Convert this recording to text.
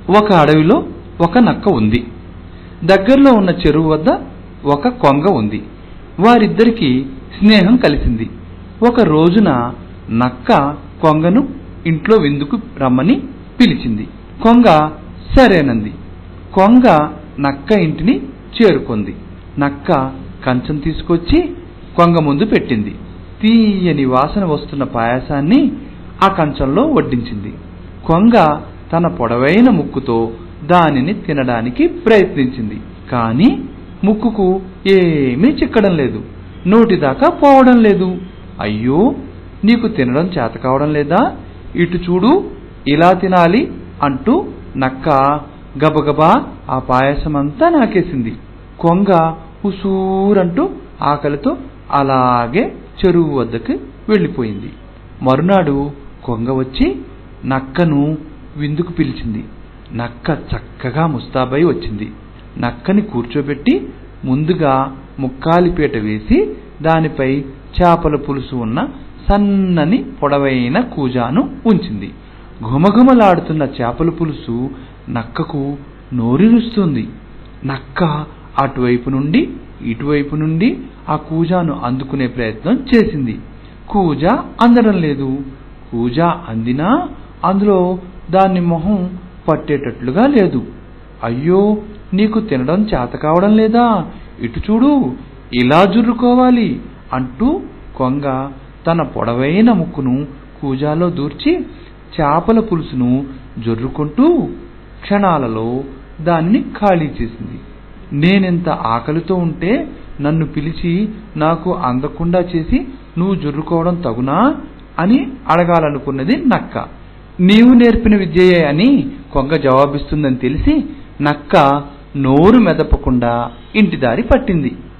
ఒక అడవిలో ఒక నక్క ఉంది. దగ్గరలో ఉన్న చెరువు వద్ద ఒక కొంగ ఉంది. వారిద్దరికీ స్నేహం కలిసింది. ఒక రోజున నక్క కొంగను ఇంట్లో విందుకు రమ్మని పిలిచింది. కొంగ సరేనంది. కొంగ నక్క ఇంటిని చేరుకుంది. నక్క కంచం తీసుకొచ్చి కొంగ ముందు పెట్టింది. తీయని వాసన వస్తున్న పాయసాన్ని ఆ కంచంలో వడ్డించింది. కొంగ తన పొడవైన ముక్కుతో దానిని తినడానికి ప్రయత్నించింది. కానీ ముక్కుకు ఏమీ చిక్కడం లేదు, నోటిదాకా పోవడం లేదు. అయ్యో, నీకు తినడం చేత కావడం లేదా? ఇటు చూడు, ఇలా తినాలి అంటూ నక్క గబగబా ఆ పాయసమంతా నాకేసింది. కొంగ ఉసూరంటూ ఆకలితో అలాగే చెరువు వద్దకు వెళ్ళిపోయింది. మరునాడు కొంగ వచ్చి నక్కను విందుకు పిలిచింది. నక్క చక్కగా ముస్తాబై వచ్చింది. నక్కని కూర్చోబెట్టి ముందుగా ముక్కాలిపీట వేసి దానిపై చేపల పులుసు ఉన్న సన్నని పొడవైన కూజాను ఉంచింది. ఘుమఘుమలాడుతున్న చేపల పులుసు నక్కకు నోరిరుస్తుంది. నక్క అటువైపు నుండి ఇటువైపు నుండి ఆ కూజాను అందుకునే ప్రయత్నం చేసింది. కూజా అందడం లేదు. కూజా అందినా అందులో దాని మొహం పట్టేటట్లుగా లేదు. అయ్యో, నీకు తినడం చేత కావడం లేదా? ఇటు చూడు, ఇలా జుర్రుకోవాలి అంటూ కొంగ తన పొడవైన ముక్కును కూజాలో దూర్చి చేపల పులుసును జొర్రుకుంటూ క్షణాలలో దానిని ఖాళీ చేసింది. నేనెంత ఆకలితో ఉంటే నన్ను పిలిచి నాకు అందకుండా చేసి నువ్వు జొర్రుకోవడం తగునా అని అడగాలనుకున్నది నక్క. నీవు నేర్పిన విద్యయే అని కొంగ జవాబిస్తుందని తెలిసి నక్క నోరు మెదపకుండా ఇంటి దారి పట్టింది.